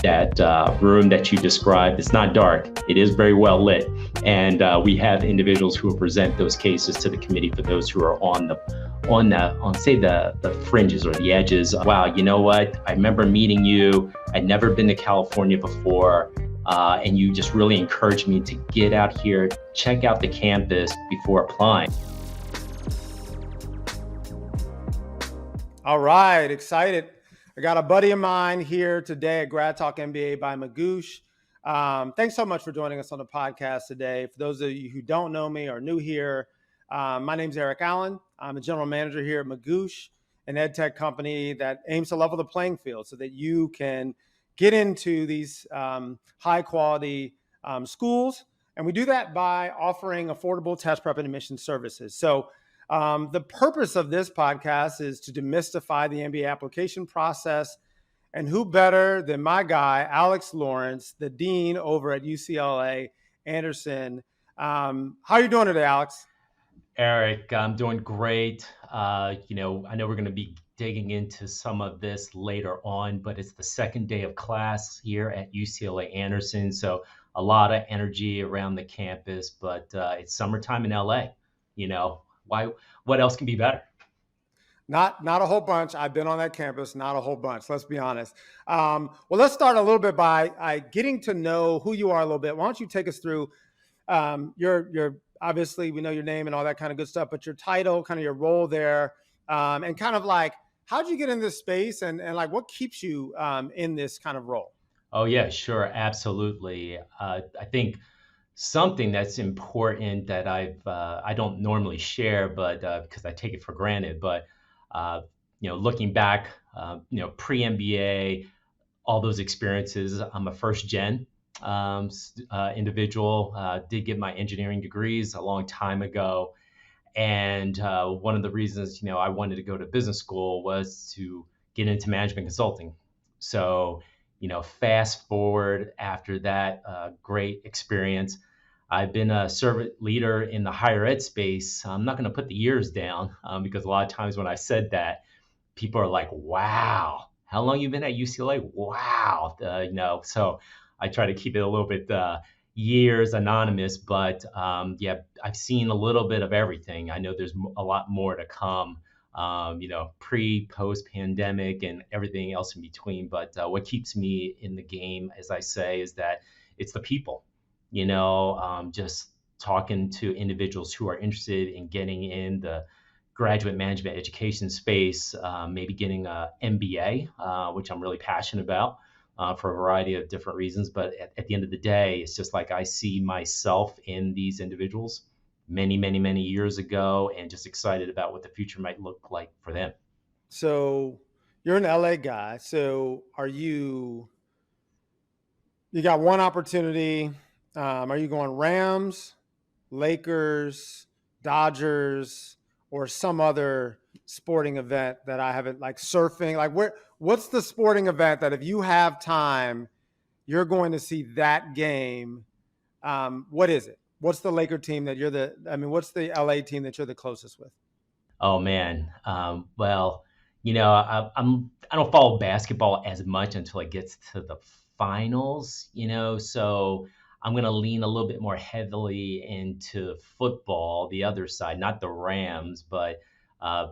That room that you described, it's not dark. It is very well lit. And we have individuals who will present those cases to the committee for those who are on the fringes or the edges. Wow, you know what? I remember meeting you. I'd never been to California before. And you just really encouraged me to get out here, check out the campus before applying. All right, excited. I got a buddy of mine here today at GradTalk MBA by Magoosh. Thanks so much for joining us on the podcast today. For those of you who don't know me or new here, my name's Eric Allen. I'm the general manager here at Magoosh, an ed tech company that aims to level the playing field so that you can get into these high quality schools. And we do that by offering affordable test prep and admission services. So the purpose of this podcast is to demystify the MBA application process. And who better than my guy, Alex Lawrence, the dean over at UCLA Anderson. How are you doing today, Alex? Eric, I'm doing great. I know we're going to be digging into some of this later on, but it's the second day of class here at UCLA Anderson. So a lot of energy around the campus, but it's summertime in LA. What else can be better? Not a whole bunch. I've been on that campus, not a whole bunch. Let's be honest. Well, let's start a little bit by getting to know who you are a little bit. Why don't you take us through your obviously we know your name and all that kind of good stuff, but your title, kind of your role there, and kind of like how'd you get in this space and like what keeps you in this kind of role? Oh yeah, sure, absolutely. I think something that's important that I don't normally share, but because I take it for granted, but looking back, pre-MBA, all those experiences, I'm a first gen individual, did get my engineering degrees a long time ago. And one of the reasons, I wanted to go to business school was to get into management consulting. So, fast forward after that great experience, I've been a servant leader in the higher ed space. I'm not going to put the years down because a lot of times when I said that, people are like, wow, how long you been at UCLA? Wow. So I try to keep it a little bit years anonymous, but yeah, I've seen a little bit of everything. I know there's a lot more to come, pre, post pandemic and everything else in between. But what keeps me in the game, as I say, is that it's the people. Just talking to individuals who are interested in getting in the graduate management education space, maybe getting a MBA, which I'm really passionate about for a variety of different reasons. But at the end of the day, it's just like I see myself in these individuals many, many, many years ago and just excited about what the future might look like for them. So you're an LA guy. So you got one opportunity. Are you going Rams, Lakers, Dodgers, or some other sporting event that I haven't, like surfing? Like what's the sporting event that if you have time, you're going to see that game? What is it? What's the Laker team that what's the LA team that you're the closest with? Oh man. Well, I don't follow basketball as much until it gets to the finals, so I'm going to lean a little bit more heavily into football, the other side, not the Rams, but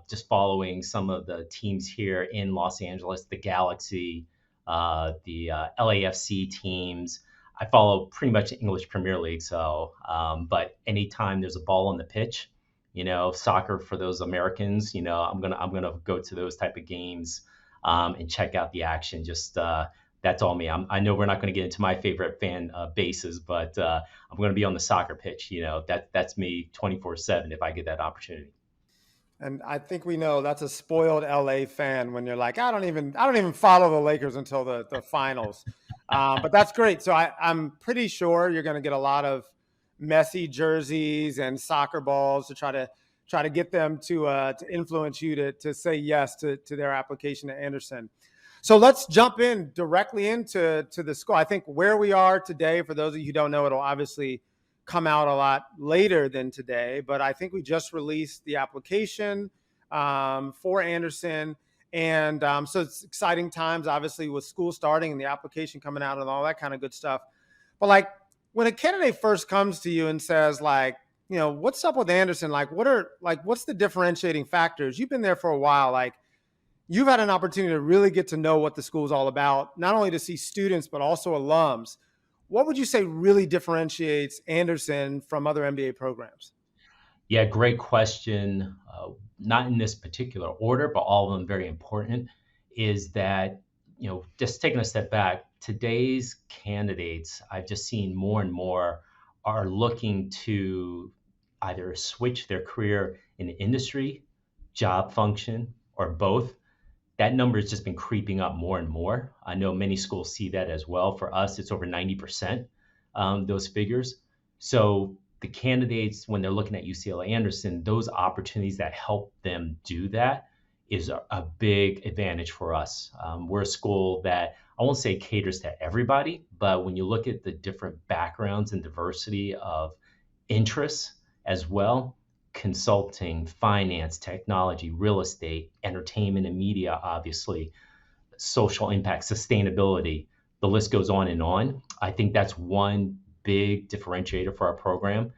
just following some of the teams here in Los Angeles, the Galaxy, the LAFC teams. I follow pretty much the English Premier League. So, but anytime there's a ball on the pitch, soccer for those Americans, I'm gonna go to those type of games and check out the action. Just that's all me. I know we're not going to get into my favorite fan bases, but I'm going to be on the soccer pitch. That's me 24/7 if I get that opportunity. And I think we know that's a spoiled LA fan when you're like, I don't even follow the Lakers until the finals. But that's great. So I'm pretty sure you're going to get a lot of messy jerseys and soccer balls to try to get them to influence you to say yes to their application to Anderson. So let's jump in directly into the school. I think where we are today, for those of you who don't know, it'll obviously come out a lot later than today, but I think we just released the application for Anderson. And so it's exciting times, obviously, with school starting and the application coming out and all that kind of good stuff. But like when a candidate first comes to you and says, like, what's up with Anderson? Like, what's the differentiating factors? You've been there for a while. Like, you've had an opportunity to really get to know what the school is all about, not only to see students, but also alums. What would you say really differentiates Anderson from other MBA programs? Yeah, great question. Not in this particular order, but all of them very important. Is that, just taking a step back, today's candidates, I've just seen more and more are looking to either switch their career in the industry, job function, or both. That number has just been creeping up more and more. I know many schools see that as well. For us, it's over 90%, those figures. So the candidates, when they're looking at UCLA Anderson, those opportunities that help them do that is a big advantage for us. We're a school that I won't say caters to everybody, but when you look at the different backgrounds and diversity of interests as well, consulting, finance, technology, real estate, entertainment and media, obviously, social impact, sustainability, the list goes on and on. I think that's one big differentiator for our program.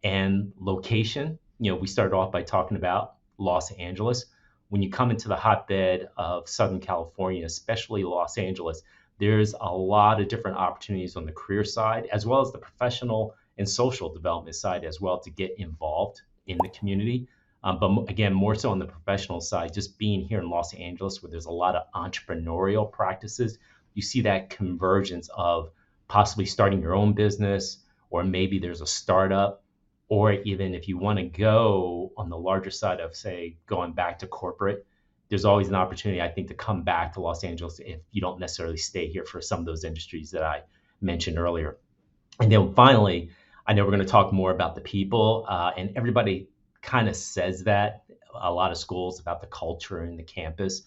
And location, we started off by talking about Los Angeles. When you come into the hotbed of Southern California, especially Los Angeles, there's a lot of different opportunities on the career side, as well as the professional and social development side as well to get involved in the community. But again, more so on the professional side, just being here in Los Angeles where there's a lot of entrepreneurial practices, you see that convergence of possibly starting your own business, or maybe there's a startup, or even if you want to go on the larger side of, say, going back to corporate, there's always an opportunity, I think, to come back to Los Angeles if you don't necessarily stay here for some of those industries that I mentioned earlier. And then finally, I know we're going to talk more about the people, and everybody kind of says that, a lot of schools, about the culture and the campus.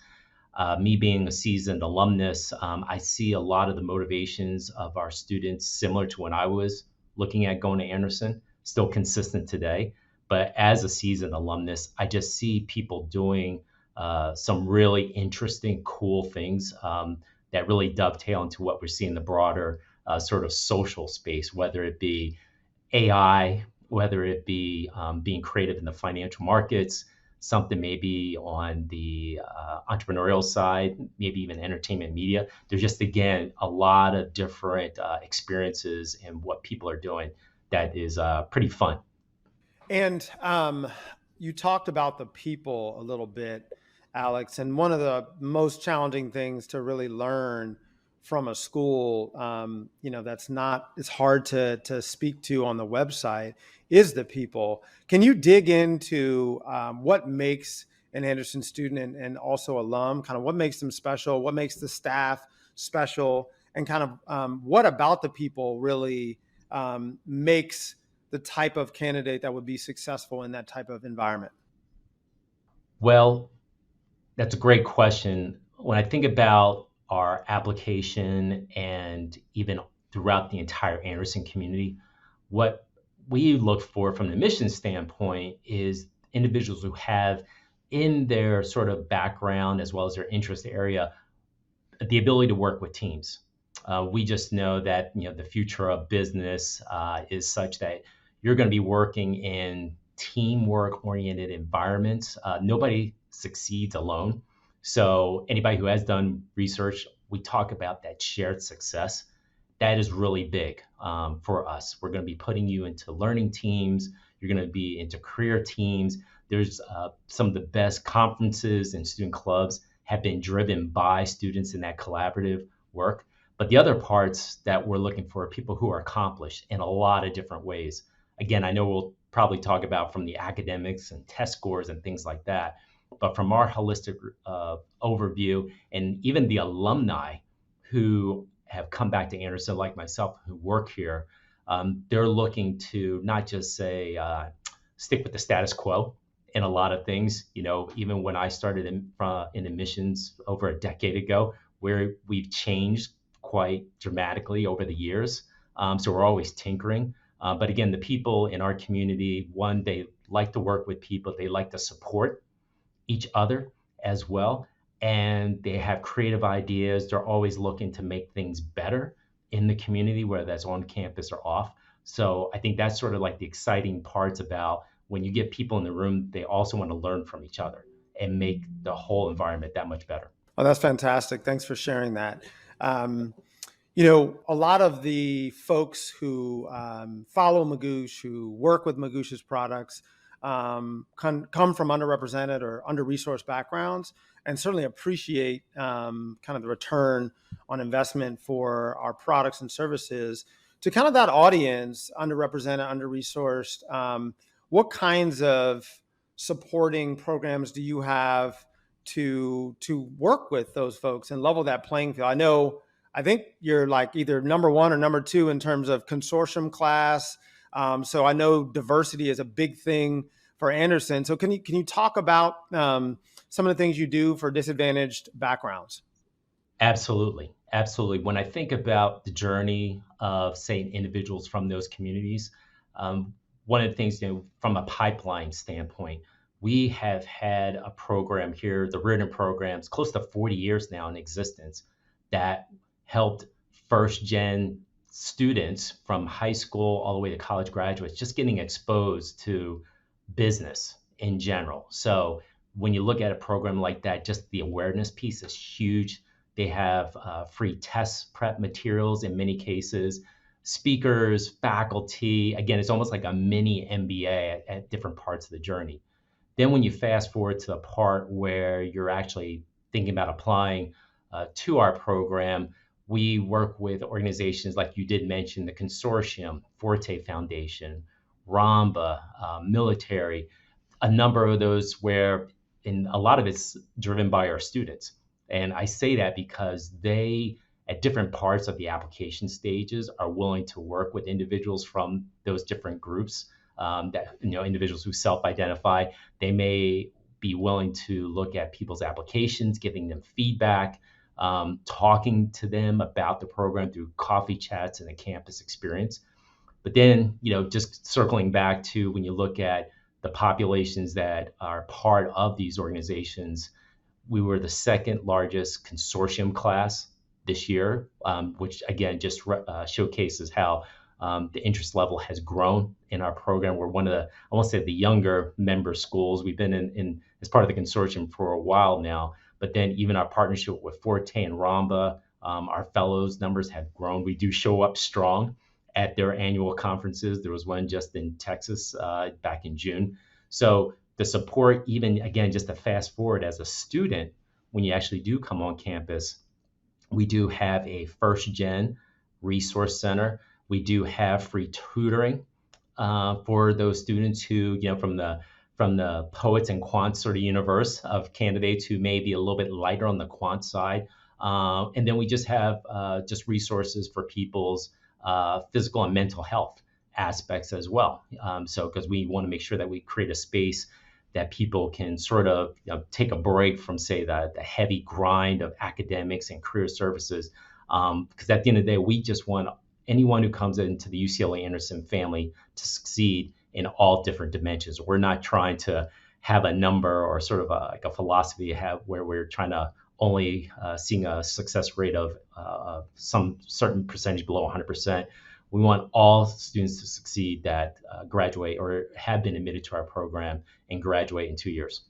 Me being a seasoned alumnus, I see a lot of the motivations of our students similar to when I was looking at going to Anderson, still consistent today. But as a seasoned alumnus, I just see people doing some really interesting, cool things that really dovetail into what we're seeing in the broader sort of social space, whether it be AI, whether it be being creative in the financial markets, something maybe on the entrepreneurial side, maybe even entertainment media. There's just, again, a lot of different experiences and what people are doing that is pretty fun. And you talked about the people a little bit, Alex. And one of the most challenging things to really learn from a school, that's not, it's hard to speak to on the website, is the people. Can you dig into what makes an Anderson student and also alum, kind of what makes them special, what makes the staff special, and kind of what about the people really makes the type of candidate that would be successful in that type of environment? Well, that's a great question. When I think about our application and even throughout the entire Anderson community, what we look for from an admissions standpoint is individuals who have in their sort of background as well as their interest area the ability to work with teams. We just know that the future of business is such that you're going to be working in teamwork-oriented environments. Nobody succeeds alone. So anybody who has done research, we talk about that shared success. That is really big for us. We're going to be putting you into learning teams. You're going to be into career teams. There's some of the best conferences and student clubs have been driven by students in that collaborative work. But the other parts that we're looking for are people who are accomplished in a lot of different ways. Again, I know we'll probably talk about from the academics and test scores and things like that, but from our holistic overview and even the alumni who have come back to Anderson, like myself, who work here, they're looking to not just say stick with the status quo in a lot of things. Even when I started in admissions over a decade ago, where we've changed quite dramatically over the years. So we're always tinkering. But again, the people in our community, one, they like to work with people. They like to support each other as well. and they have creative ideas. They're always looking to make things better in the community, whether that's on campus or off. So I think that's sort of like the exciting parts about when you get people in the room, they also want to learn from each other and make the whole environment that much better. Oh, that's fantastic. Thanks for sharing that. Um, a lot of the folks who follow Magoosh, who work with Magoosh's products, come from underrepresented or under-resourced backgrounds, and certainly appreciate kind of the return on investment for our products and services. To kind of that audience, underrepresented, under-resourced, what kinds of supporting programs do you have to work with those folks and level that playing field? I think you're like either number one or number two in terms of consortium class. So I know diversity is a big thing for Anderson. So can you talk about some of the things you do for disadvantaged backgrounds? Absolutely. Absolutely. When I think about the journey of, say, individuals from those communities, one of the things, from a pipeline standpoint, we have had a program here, the Reardon programs, close to 40 years now in existence, that helped first gen students from high school all the way to college graduates just getting exposed to business in general. So when you look at a program like that, just the awareness piece is huge. They have free test prep materials in many cases, speakers, faculty. Again, it's almost like a mini MBA at different parts of the journey. Then when you fast forward to the part where you're actually thinking about applying to our program, we work with organizations like you did mention, the consortium, Forte Foundation, Ramba, military, a number of those where, in a lot of it's driven by our students. And I say that because they, at different parts of the application stages, are willing to work with individuals from those different groups. That individuals who self-identify, they may be willing to look at people's applications, giving them feedback, talking to them about the program through coffee chats and a campus experience. But then, just circling back to when you look at the populations that are part of these organizations, we were the second largest consortium class this year, which again just showcases how the interest level has grown in our program. We're one of the, I won't say the younger member schools. We've been in as part of the consortium for a while now, but then even our partnership with Forte and Ramba, our fellows numbers have grown. We do show up strong at their annual conferences. There was one just in Texas back in June. So the support, even again, just to fast forward as a student, when you actually do come on campus, we do have a first gen resource center. We do have free tutoring for those students who, from the poets and quants sort of universe of candidates who may be a little bit lighter on the quant side. And then we just have just resources for people's physical and mental health aspects as well. So because we want to make sure that we create a space that people can sort of take a break from, say, the heavy grind of academics and career services. Because at the end of the day, we just want anyone who comes into the UCLA Anderson family to succeed in all different dimensions. We're not trying to have a number or sort of like a philosophy have where we're trying to only seeing a success rate of some certain percentage below 100%. We want all students to succeed that graduate or have been admitted to our program and graduate in 2 years.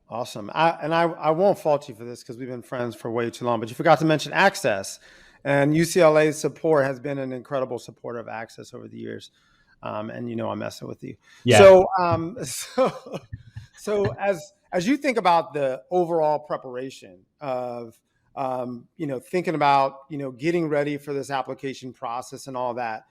Awesome. I won't fault you for this because we've been friends for way too long, but you forgot to mention access. And UCLA's support has been an incredible supporter of access over the years. And I'm messing with you. Yeah. So as you think about the overall preparation of thinking about getting ready for this application process and all that,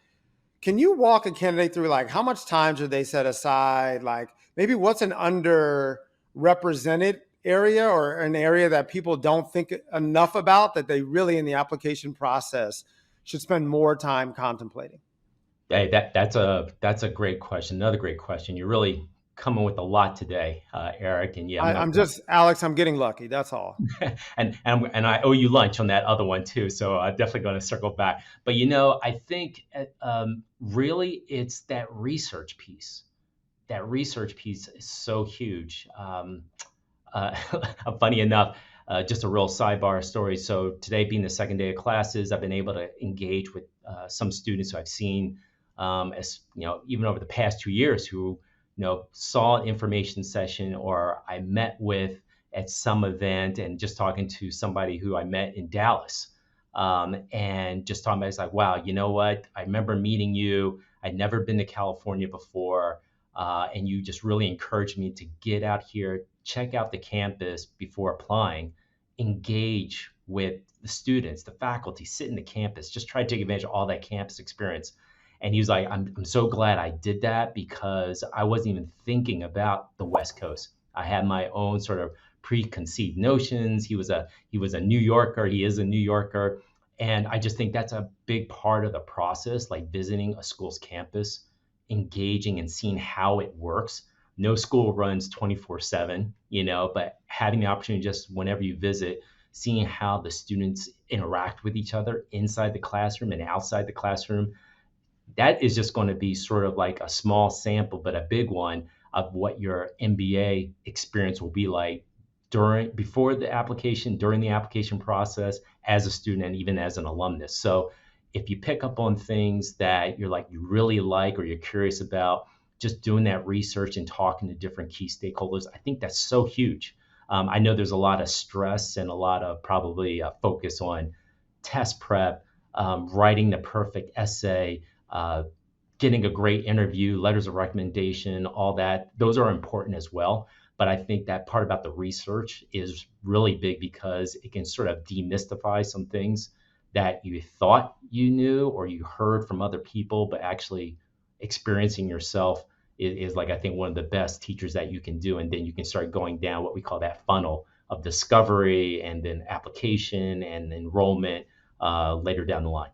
can you walk a candidate through like how much time should they set aside? Like maybe what's an underrepresented area or an area that people don't think enough about that they really in the application process should spend more time contemplating? Hey, that's a great question. Another great question. You're really coming with a lot today, Eric. And yeah, I'm just Alex. I'm getting lucky. That's all. and I owe you lunch on that other one too. So I'm definitely going to circle back. But I think really it's that research piece. That research piece is so huge. uh, funny enough, just a real sidebar story. So today being the second day of classes, I've been able to engage with some students who I've seen as even over the past 2 years who saw an information session or I met with at some event, and just talking to somebody who I met in Dallas. And just talking about, it's like, wow, you know what? I remember meeting you. I'd never been to California before. And you just really encouraged me to get out here, check out the campus before applying, engage with the students, the faculty, sit in the campus, just try to take advantage of all that campus experience. And he was like, I'm so glad I did that because I wasn't even thinking about the West Coast. I had my own sort of preconceived notions. He was a New Yorker. He is a New Yorker. And I just think that's a big part of the process, like visiting a school's campus, engaging and seeing how it works. No school runs 24/7, but having the opportunity just whenever you visit, seeing how the students interact with each other inside the classroom and outside the classroom, that is just going to be sort of like a small sample, but a big one of what your MBA experience will be like before the application, during the application process, as a student, and even as an alumnus. So if you pick up on things that you really like or you're curious about, just doing that research and talking to different key stakeholders, I think that's so huge. I know there's a lot of stress and a lot of probably focus on test prep, writing the perfect essay, uh, getting a great interview, letters of recommendation, all that. Those are important as well. But I think that part about the research is really big because it can sort of demystify some things that you thought you knew or you heard from other people, but actually experiencing yourself is like, I think, one of the best teachers that you can do. And then you can start going down what we call that funnel of discovery and then application and enrollment later down the line.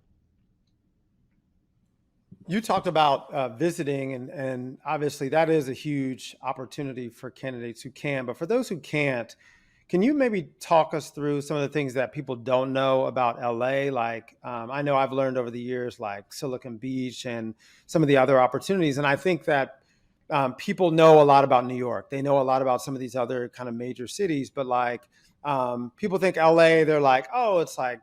You talked about visiting, and obviously that is a huge opportunity for candidates who can. But for those who can't, can you maybe talk us through some of the things that people don't know about LA? Like, I know I've learned over the years, like Silicon Beach and some of the other opportunities. And I think that people know a lot about New York. They know a lot about some of these other kind of major cities. But like, people think LA, they're like, oh, it's like,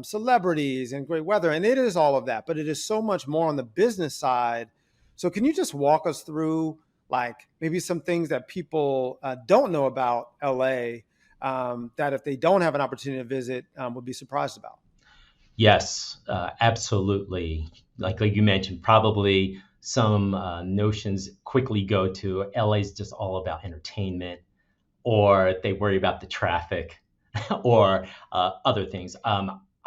celebrities and great weather. And it is all of that. But it is so much more on the business side. So can you just walk us through like maybe some things that people don't know about LA, that if they don't have an opportunity to visit, would be surprised about? Yes, absolutely. Like you mentioned, probably some notions quickly go to LA is just all about entertainment, or they worry about the traffic, or other things.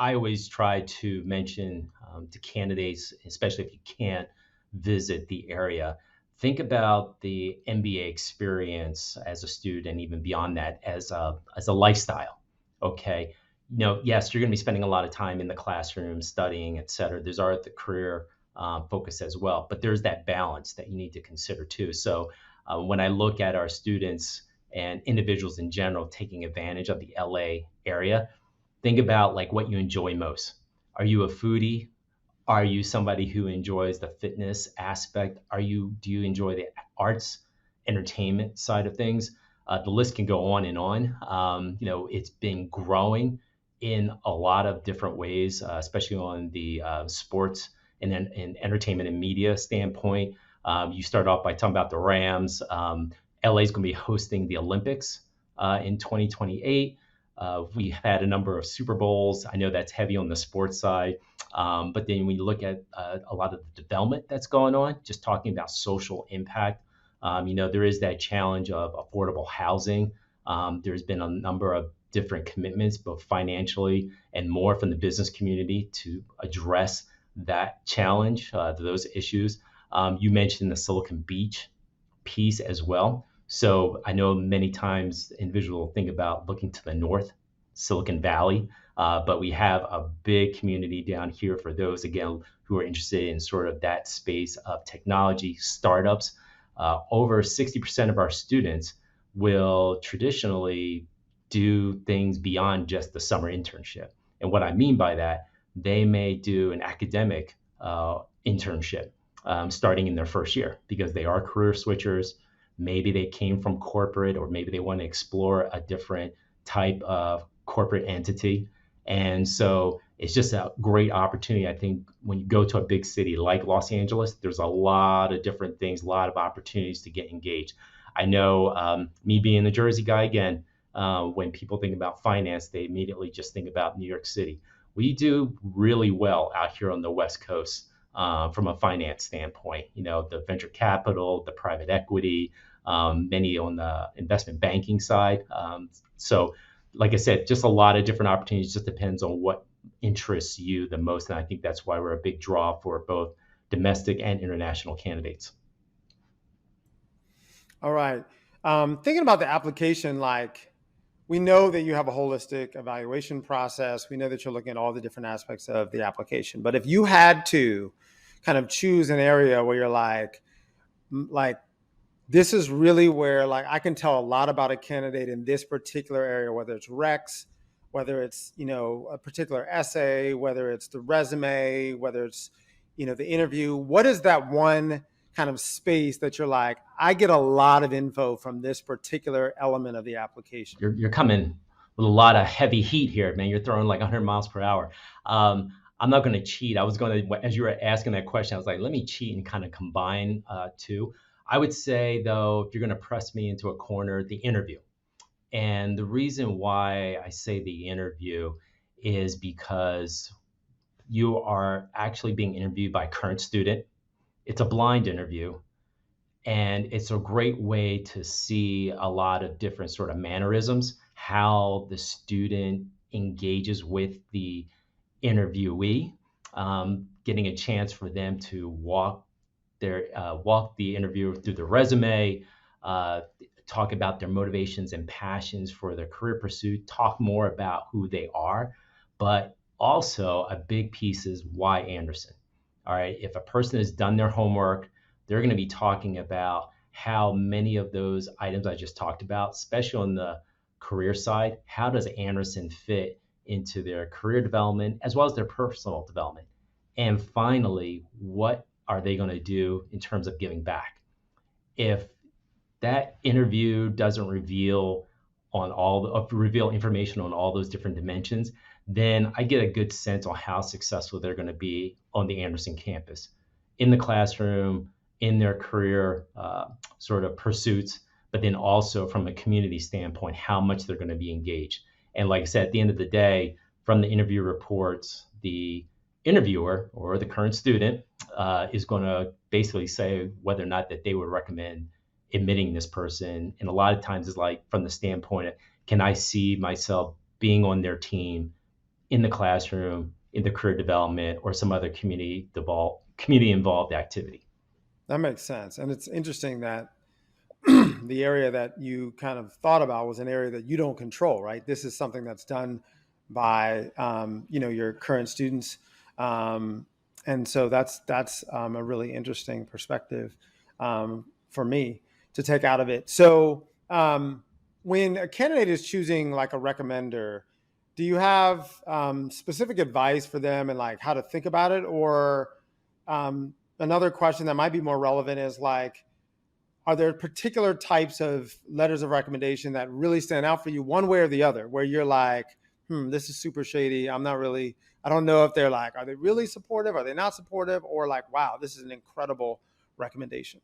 I always try to mention to candidates, especially if you can't visit the area, think about the MBA experience as a student, and even beyond that, as a lifestyle. Okay, yes, you're going to be spending a lot of time in the classroom studying, et cetera. There's our the career focus as well, but there's that balance that you need to consider too. So when I look at our students and individuals in general taking advantage of the LA area, think about like what you enjoy most. Are you a foodie? Are you somebody who enjoys the fitness aspect? Do you enjoy the arts, entertainment side of things? The list can go on and on. It's been growing in a lot of different ways, especially on the sports and then in entertainment and media standpoint. You start off by talking about the Rams. LA is going to be hosting the Olympics in 2028. We had a number of Super Bowls. I know that's heavy on the sports side. But then when you look at a lot of the development that's going on, just talking about social impact, there is that challenge of affordable housing. There's been a number of different commitments, both financially and more from the business community to address that challenge, those issues. You mentioned the Silicon Beach piece as well. So I know many times individuals think about looking to the north, Silicon Valley, but we have a big community down here for those, again, who are interested in sort of that space of technology, startups. Over 60% of our students will traditionally do things beyond just the summer internship. And what I mean by that, they may do an academic internship starting in their first year because they are career switchers. maybe they came from corporate, or maybe they want to explore a different type of corporate entity. And so it's just a great opportunity. I think when you go to a big city like Los Angeles, there's a lot of different things, a lot of opportunities to get engaged. I know, me being a Jersey guy again, when people think about finance, they immediately just think about New York City. We do really well out here on the West Coast, from a finance standpoint. You know, the venture capital, the private equity, many on the investment banking side. So, like I said, just a lot of different opportunities. Just depends on what interests you the most, and I think that's why we're a big draw for both domestic and international candidates. All right. Thinking about the application, like we know that you have a holistic evaluation process. We know that you're looking at all the different aspects of the application. But if you had to kind of choose an area where you're like this is really where like I can tell a lot about a candidate in this particular area, whether it's Rex, whether it's a particular essay, whether it's the resume, whether it's the interview. What is that one kind of space that you're like, I get a lot of info from this particular element of the application? You're coming with a lot of heavy heat here, man. You're throwing like 100 miles per hour. I'm not going to cheat. I was going to, as you were asking that question, I was like, let me cheat and kind of combine two. I would say, though, if you're going to press me into a corner, the interview. And the reason why I say the interview is because you are actually being interviewed by a current student. It's a blind interview, and it's a great way to see a lot of different sort of mannerisms, how the student engages with the interviewee, getting a chance for them to walk the interviewer through the resume, uh, talk about their motivations and passions for their career pursuit, talk more about who they are. But also, a big piece is why Anderson. All right. If a person has done their homework, they're going to be talking about how many of those items I just talked about, especially on the career side, how does Anderson fit into their career development as well as their personal development? And finally, what are they going to do in terms of giving back? If that interview doesn't reveal information on all those different dimensions, then I get a good sense on how successful they're going to be on the Anderson campus, in the classroom, in their career sort of pursuits, but then also from a community standpoint, how much they're going to be engaged. And like I said, at the end of the day, from the interview reports, the interviewer or the current student is going to basically say whether or not that they would recommend admitting this person. And a lot of times it's like from the standpoint of, can I see myself being on their team, in the classroom, in the career development, or some other community involved activity? That makes sense. And it's interesting that the area that you kind of thought about was an area that you don't control, right? This is something that's done by your current students, and so that's a really interesting perspective for me to take out of it. So when a candidate is choosing like a recommender, do you have specific advice for them and like how to think about it, or another question that might be more relevant is like, are there particular types of letters of recommendation that really stand out for you one way or the other, where you're like, this is super shady. I don't know if they're like, are they really supportive? Are they not supportive? Or like, wow, this is an incredible recommendation.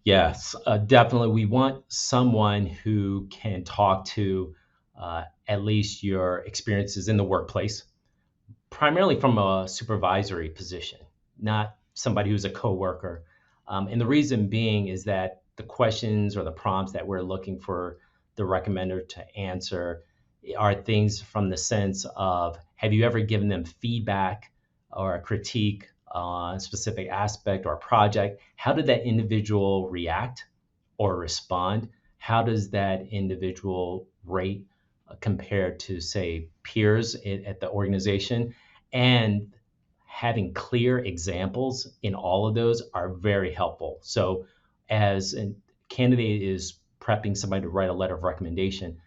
Yes, definitely. We want someone who can talk to at least your experiences in the workplace, primarily from a supervisory position, not somebody who's a coworker. And the reason being is that the questions or the prompts that we're looking for the recommender to answer are things from the sense of, have you ever given them feedback or a critique on a specific aspect or project? How did that individual react or respond? How does that individual rate compared to, say, peers at the organization? And having clear examples in all of those are very helpful. So, as a candidate is prepping somebody to write a letter of recommendation,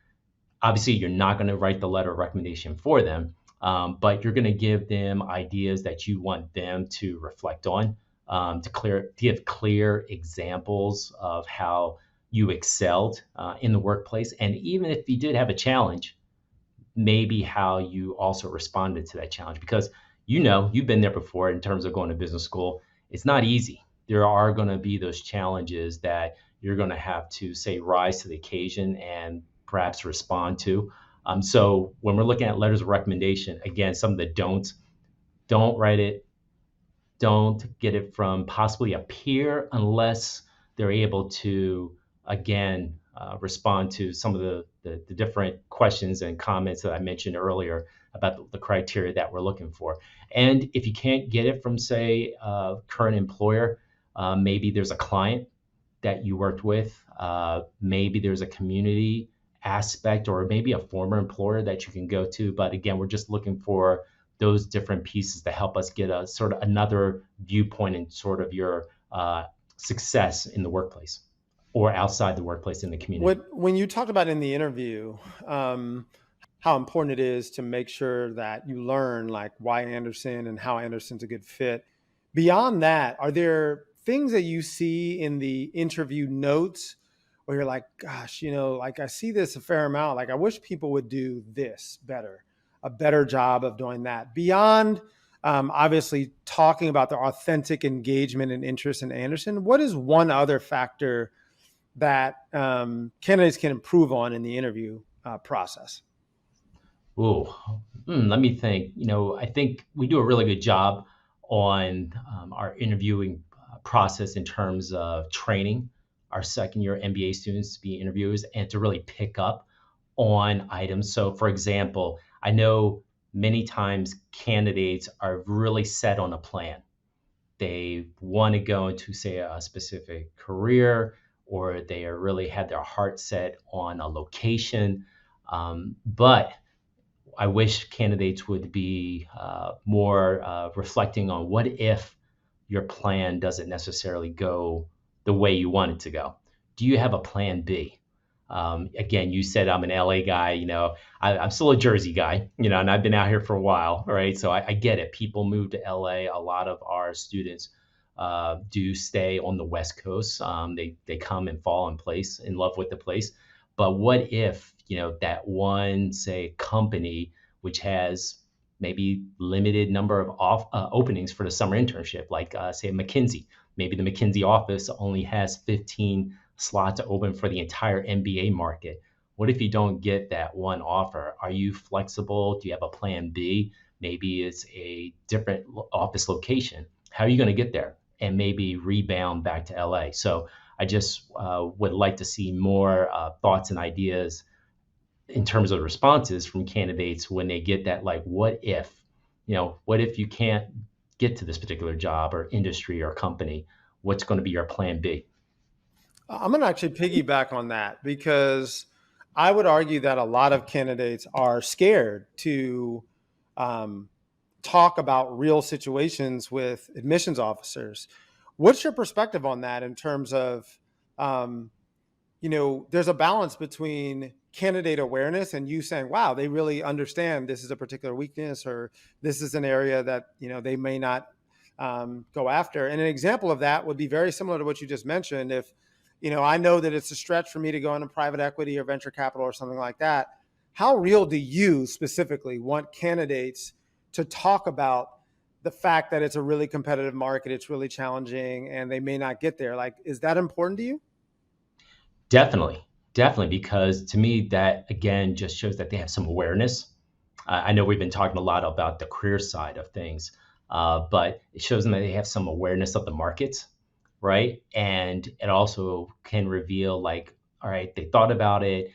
obviously you're not going to write the letter of recommendation for them, but you're going to give them ideas that you want them to reflect on to give clear examples of how you excelled in the workplace. And even if you did have a challenge, maybe how you also responded to that challenge. Because you've been there before in terms of going to business school. It's not easy. There are going to be those challenges that you're going to have to say rise to the occasion and perhaps respond to. So when we're looking at letters of recommendation, again, some of the don't write it, don't get it from possibly a peer unless they're able to, again, respond to some of the different questions and comments that I mentioned earlier about the criteria that we're looking for. And if you can't get it from, say, a current employer, maybe there's a client that you worked with, maybe there's a community aspect, or maybe a former employer that you can go to. But again, we're just looking for those different pieces to help us get a sort of another viewpoint in sort of your success in the workplace or outside the workplace in the community. When you talked about in the interview, how important it is to make sure that you learn like why Anderson and how Anderson's a good fit. Beyond that, are there things that you see in the interview notes where you're like, gosh, like I see this a fair amount. Like I wish people would do this better, a better job of doing that. Beyond obviously talking about the authentic engagement and interest in Anderson, what is one other factor that candidates can improve on in the interview process? Ooh, let me think. I think we do a really good job on our interviewing process in terms of training our second year MBA students to be interviewers and to really pick up on items. So, for example, I know many times candidates are really set on a plan. They want to go into, say, a specific career, or they are really had their heart set on a location. But I wish candidates would be more reflecting on what if your plan doesn't necessarily go the way you want it to go. Do you have a plan B? Again, you said I'm an LA guy. I'm still a Jersey guy. And I've been out here for a while. All right, so I get it. People move to LA. A lot of our students do stay on the West Coast. They come and fall in love with the place. But what if that one, say, company which has maybe limited number of openings for the summer internship, like say McKinsey. Maybe the McKinsey office only has 15 slots open for the entire MBA market. What if you don't get that one offer? Are you flexible? Do you have a plan B? Maybe it's a different office location. How are you going to get there? And maybe rebound back to LA. So I just would like to see more thoughts and ideas in terms of responses from candidates when they get that, like, what if, what if you can't get to this particular job or industry or company? What's going to be your plan B? I'm going to actually piggyback on that because I would argue that a lot of candidates are scared to talk about real situations with admissions officers. What's your perspective on that in terms of, there's a balance between candidate awareness and you saying, wow, they really understand this is a particular weakness or this is an area that, they may not go after. And an example of that would be very similar to what you just mentioned. If, I know that it's a stretch for me to go into private equity or venture capital or something like that. How real do you specifically want candidates to talk about the fact that it's a really competitive market, it's really challenging, and they may not get there? Like, is that important to you? Definitely, definitely, because to me, that again just shows that they have some awareness. I know we've been talking a lot about the career side of things, but it shows them that they have some awareness of the markets, right? And it also can reveal, like, all right, they thought about it,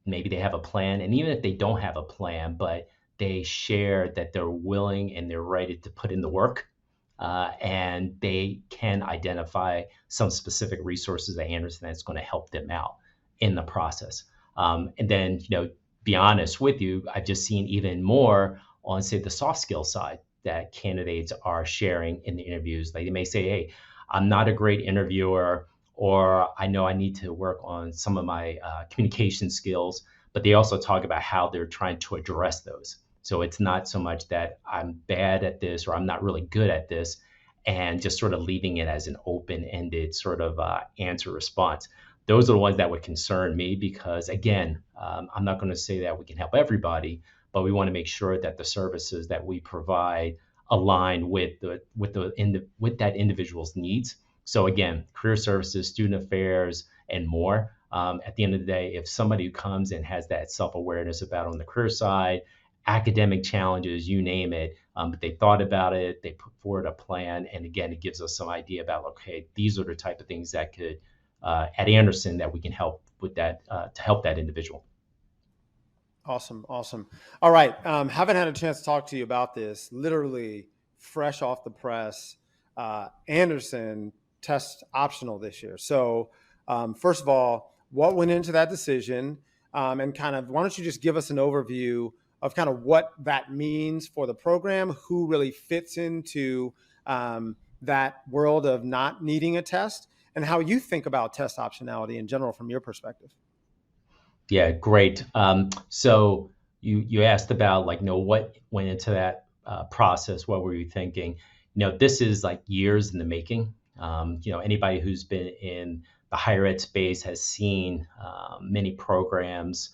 maybe they have a plan, and even if they don't have a plan, but they share that they're willing and they're ready to put in the work, and they can identify some specific resources at Anderson that's going to help them out in the process. And then, be honest with you, I've just seen even more on, say, the soft skill side that candidates are sharing in the interviews. Like they may say, hey, I'm not a great interviewer, or I know I need to work on some of my communication skills, but they also talk about how they're trying to address those. So it's not so much that I'm bad at this or I'm not really good at this. and just sort of leaving it as an open-ended sort of answer response. Those are the ones that would concern me because, again, I'm not going to say that we can help everybody, but we want to make sure that the services that we provide align with that individual's needs. So again, career services, student affairs, and more. At the end of the day, if somebody who comes and has that self-awareness about on the career side, academic challenges, you name it, but they thought about it, they put forward a plan, and again, it gives us some idea about, okay, these are the type of things that could, at Anderson, that we can help with that to help that individual. Awesome. Awesome. All right. Haven't had a chance to talk to you about this. Literally fresh off the press. Anderson test optional this year. So, first of all, what went into that decision? And kind of, why don't you just give us an overview of kind of what that means for the program, who really fits into that world of not needing a test, and how you think about test optionality in general from your perspective. Yeah, great. So you asked about like, what went into that process? What were you thinking? This is like years in the making. Anybody who's been in the higher ed space has seen many programs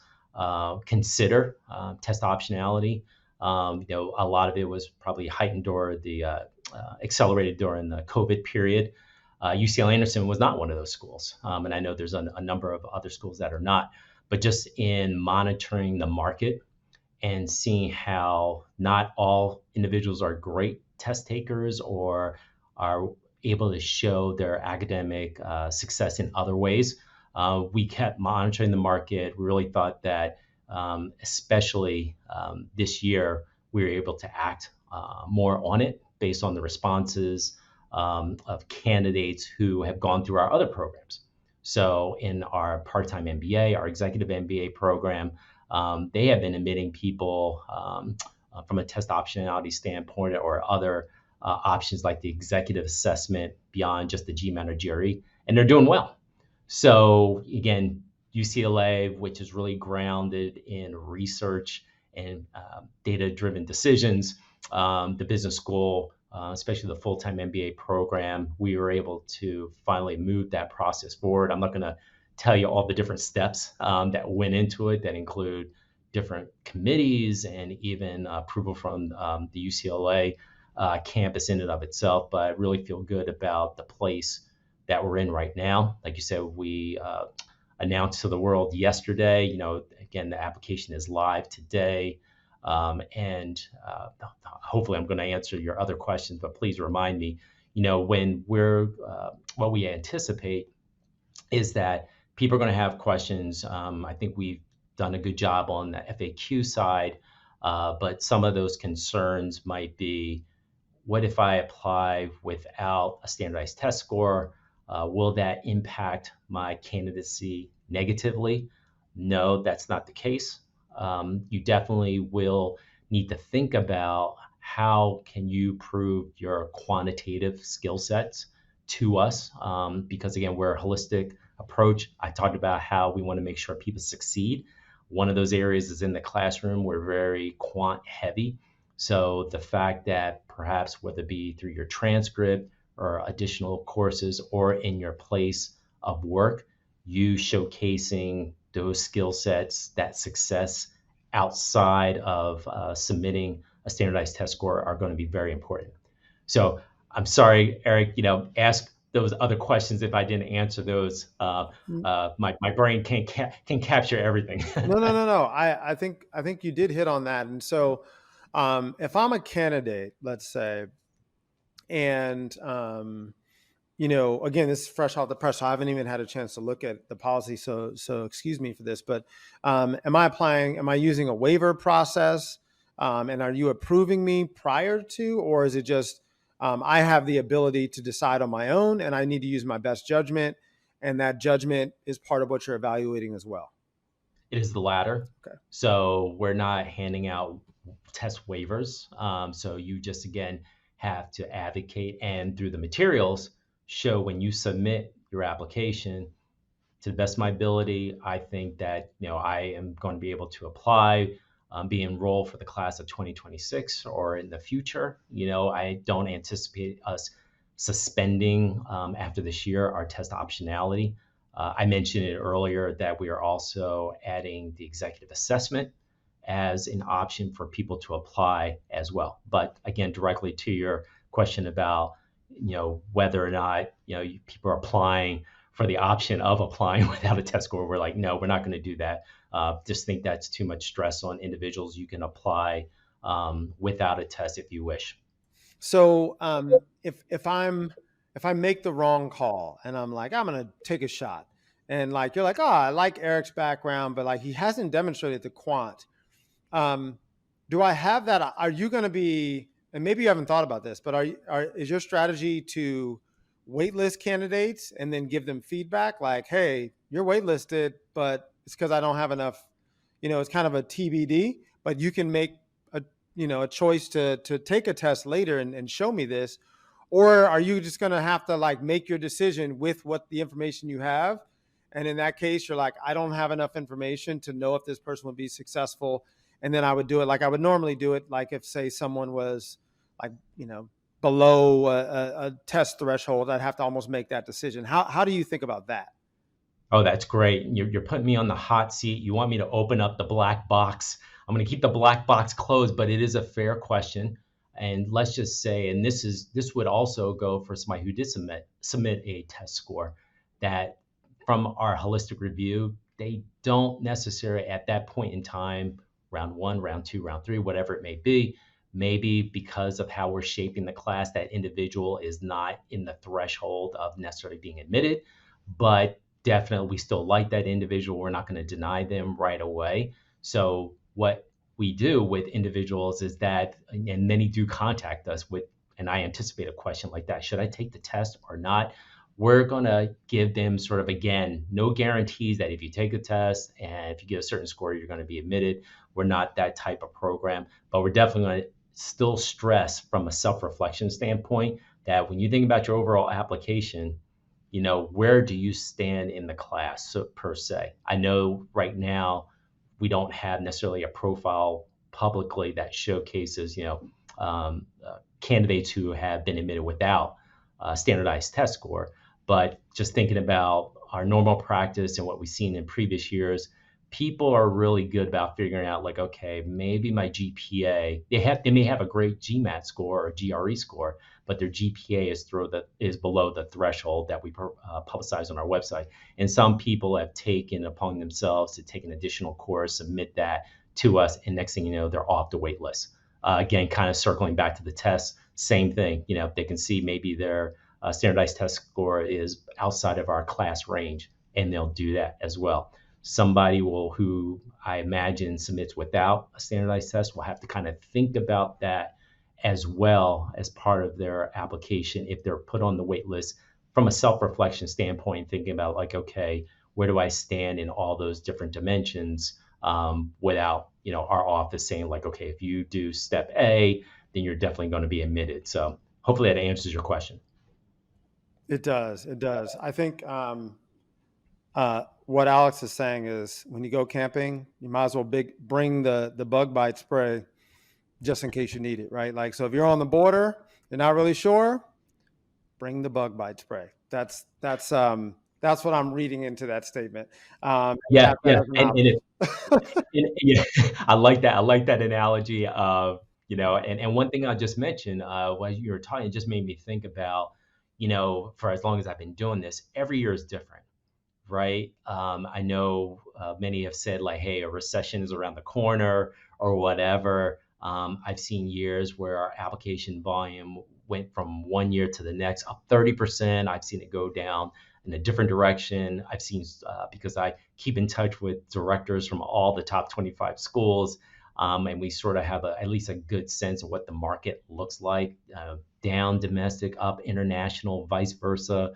consider test optionality. A lot of it was probably heightened or the accelerated during the COVID period. UCLA Anderson was not one of those schools, and I know there's a number of other schools that are not. But just in monitoring the market and seeing how not all individuals are great test takers or are able to show their academic success in other ways, we kept monitoring the market. We really thought that, especially this year, we were able to act more on it based on the responses of candidates who have gone through our other programs. So in our part-time MBA, our executive MBA program, they have been admitting people from a test optionality standpoint or other options like the executive assessment beyond just the GMAT or GRE, and they're doing well. So again, UCLA, which is really grounded in research and data-driven decisions, the business school, especially the full-time MBA program, we were able to finally move that process forward. I'm not going to tell you all the different steps that went into it that include different committees and even approval from the UCLA campus in and of itself, but I really feel good about the place that we're in right now. Like you said, we announced to the world yesterday, again, the application is live today. And hopefully I'm going to answer your other questions, but please remind me, when what we anticipate is that people are going to have questions. I think we've done a good job on the FAQ side, but some of those concerns might be, what if I apply without a standardized test score? Will that impact my candidacy negatively? No, that's not the case. You definitely will need to think about how can you prove your quantitative skill sets to us, because again, we're a holistic approach. I talked about how we want to make sure people succeed. One of those areas is in the classroom. We're very quant heavy. So the fact that perhaps whether it be through your transcript or additional courses or in your place of work, you showcasing those skill sets, that success outside of submitting a standardized test score are going to be very important. So I'm sorry, Eric, ask those other questions if I didn't answer those. My brain can capture everything. No. I think you did hit on that. And so, if I'm a candidate, let's say, and again, this is fresh off the press, so I haven't even had a chance to look at the policy. So excuse me for this, but am I using a waiver process? And are you approving me prior to, or is it just I have the ability to decide on my own and I need to use my best judgment, and that judgment is part of what you're evaluating as well? It is the latter. Okay. So we're not handing out test waivers. So you just, again, have to advocate and through the materials show when you submit your application, to the best of my ability, I think that, I am going to be able to apply, be enrolled for the class of 2026 or in the future. I don't anticipate us suspending after this year our test optionality. I mentioned it earlier that we are also adding the executive assessment as an option for people to apply as well. But again, directly to your question about whether or not people are applying for the option of applying without a test score, we're like, no, we're not going to do that. Just think that's too much stress on individuals. You can apply without a test if you wish. So if I make the wrong call and I'm like, I'm gonna take a shot, and like you're like, oh, I like Eric's background, but like he hasn't demonstrated the quant. Um, do I have that? Are you going to be? And maybe you haven't thought about this, but is your strategy to waitlist candidates and then give them feedback like, hey, you're waitlisted, but it's because I don't have enough. It's kind of a TBD, but you can make a a choice to take a test later and show me this, or are you just going to have to like make your decision with what the information you have? And in that case, you're like, I don't have enough information to know if this person would be successful. And then I would do it like I would normally do it, like if, say, someone was like, below a test threshold, I'd have to almost make that decision. How do you think about that? Oh, that's great. You're putting me on the hot seat. You want me to open up the black box. I'm going to keep the black box closed, but it is a fair question. And let's just say, and this would also go for somebody who did submit a test score, that from our holistic review, they don't necessarily at that point in time, round one, round two, round three, whatever it may be, maybe because of how we're shaping the class, that individual is not in the threshold of necessarily being admitted, but definitely we still like that individual. We're not going to deny them right away. So what we do with individuals is that, and many do contact us with, and I anticipate a question like that, should I take the test or not? We're going to give them sort of, again, no guarantees that if you take a test and if you get a certain score, you're going to be admitted. We're not that type of program, but we're definitely going to still stress from a self-reflection standpoint that when you think about your overall application, where do you stand in the class, so, per se? I know right now we don't have necessarily a profile publicly that showcases, candidates who have been admitted without a standardized test score. But just thinking about our normal practice and what we've seen in previous years, people are really good about figuring out like, okay, maybe my GPA, they may have a great GMAT score or GRE score, but their GPA is below the threshold that we publicize on our website. And some people have taken upon themselves to take an additional course, submit that to us, and next thing you know, they're off the wait list. Again, kind of circling back to the test, same thing. They can see maybe their standardized test score is outside of our class range, and they'll do that as well. Somebody who I imagine submits without a standardized test will have to kind of think about that as well as part of their application if they're put on the wait list from a self-reflection standpoint, thinking about like, okay, where do I stand in all those different dimensions, without our office saying like, okay, if you do step A, then you're definitely going to be admitted. So hopefully that answers your question. It does. It does. I think what Alex is saying is when you go camping, you might as well bring the bug bite spray just in case you need it, right? Like, so if you're on the border, you're not really sure, bring the bug bite spray. That's what I'm reading into that statement. Yeah, yeah, yeah, I like that. I like that analogy of, and one thing I just mentioned, while you were talking, it just made me think about, for as long as I've been doing this, every year is different, right? I know many have said like, hey, a recession is around the corner or whatever. I've seen years where our application volume went from one year to the next up 30%. I've seen it go down in a different direction. I've seen, because I keep in touch with directors from all the top 25 schools, and we sort of have at least a good sense of what the market looks like, down domestic, up international, vice versa.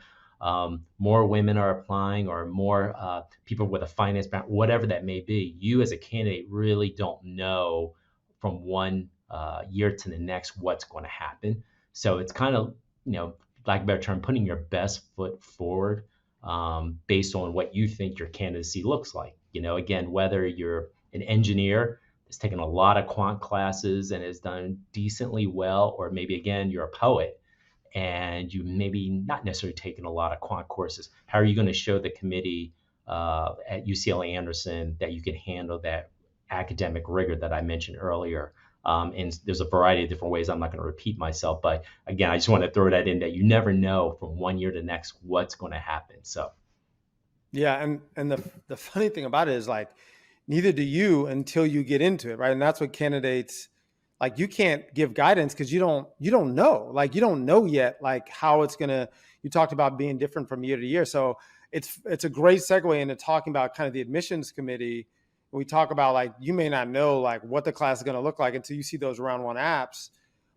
More women are applying or more people with a finance background, whatever that may be. You as a candidate really don't know from one year to the next what's going to happen. So it's kind of, like a better term, putting your best foot forward, based on what you think your candidacy looks like. Again, whether you're an engineer that's taken a lot of quant classes and has done decently well, or maybe again, you're a poet and you maybe not necessarily taken a lot of quant courses. How are you going to show the committee at UCLA Anderson that you can handle that academic rigor that I mentioned earlier? And there's a variety of different ways. I'm not going to repeat myself, but again, I just want to throw that in that you never know from one year to the next what's going to happen. So Yeah, and the funny thing about it is like neither do you until you get into it, right? And that's what candidates like you can't give guidance because you don't know. Like you don't know yet like how it's gonna you talked about being different from year to year. So it's a great segue into talking about kind of the admissions committee. We talk about like you may not know like what the class is gonna look like until you see those round one apps.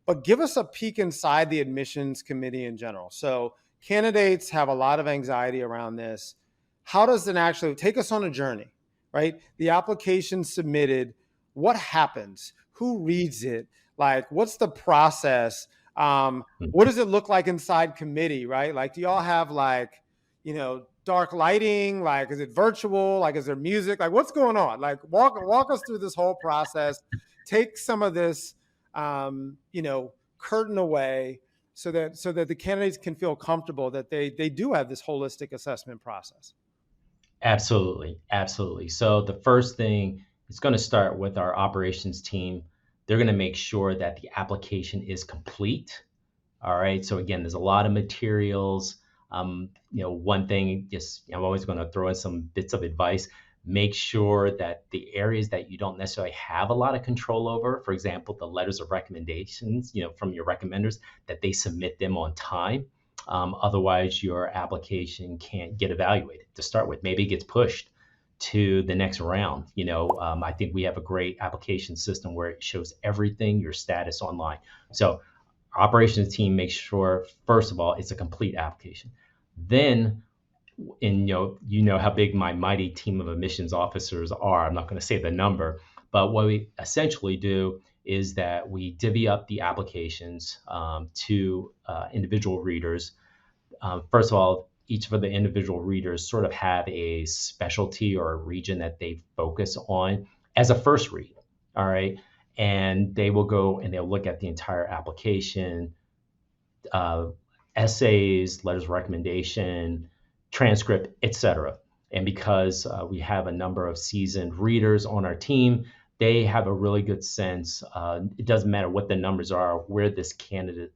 But give us a peek inside the admissions committee in general. So candidates have a lot of anxiety around this. How does it actually take us on a journey, right? The application submitted, what happens? Who reads it? Like, what's the process? What does it look like inside committee, right? Like, do y'all have like, dark lighting? Like, is it virtual? Like, is there music? Like, what's going on? Like, walk us through this whole process. Take some of this, curtain away so that the candidates can feel comfortable that they do have this holistic assessment process. absolutely, absolutely. So the first thing is going to start with our operations team. They're going to make sure that the application is complete. All right. So again, there's a lot of materials. One thing, just I'm always going to throw in some bits of advice. Make sure that the areas that you don't necessarily have a lot of control over, for example, the letters of recommendations, from your recommenders, that they submit them on time. Otherwise, your application can't get evaluated to start with. Maybe it gets pushed to the next round. I think we have a great application system where it shows everything, your status online. So our operations team makes sure, first of all, it's a complete application. Then, and how big my mighty team of admissions officers are. I'm not going to say the number, but what we essentially do is that we divvy up the applications to individual readers. First of all, each of the individual readers sort of have a specialty or a region that they focus on as a first read. All right. And they will go and they'll look at the entire application, uh, essays, letters of recommendation, transcript, etc. And because we have a number of seasoned readers on our team, they have a really good sense. It doesn't matter what the numbers are, where this candidate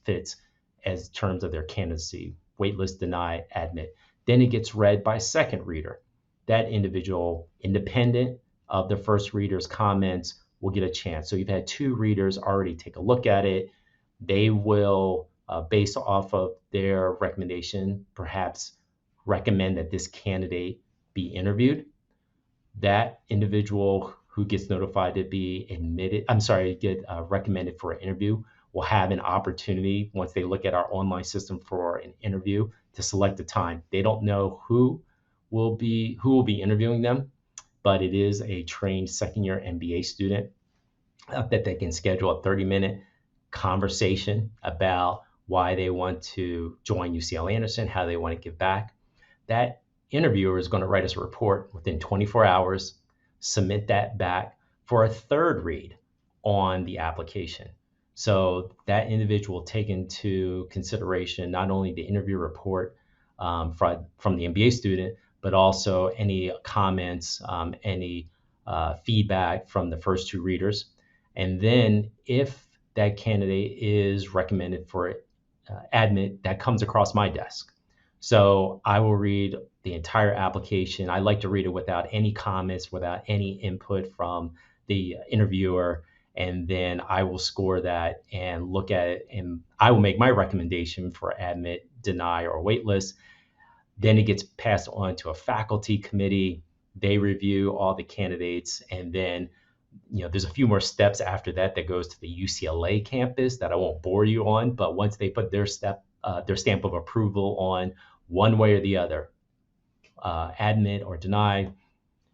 fits as terms of their candidacy, waitlist, deny, admit. Then it gets read by a second reader. That individual, independent of the first reader's comments, will get a chance. So you've had two readers already take a look at it. They will, based off of their recommendation, perhaps recommend that this candidate be interviewed. That individual who gets notified to be get recommended for an interview will have an opportunity once they look at our online system for an interview to select a time. They don't know who will be interviewing them, but it is a trained second year MBA student that they can schedule a 30-minute conversation about why they want to join UCLA Anderson, how they want to give back. That interviewer is going to write us a report within 24 hours, submit that back for a third read on the application. So that individual will take into consideration not only the interview report from the MBA student, but also any comments, any feedback from the first two readers. And then if that candidate is recommended for admit, that comes across my desk. So I will read the entire application. I like to read it without any comments, without any input from the interviewer. And then I will score that and look at it. And I will make my recommendation for admit, deny, or waitlist. Then it gets passed on to a faculty committee. They review all the candidates. And then there's a few more steps after that that goes to the UCLA campus that I won't bore you on. But once they put their stamp of approval on one way or the other, admit or deny,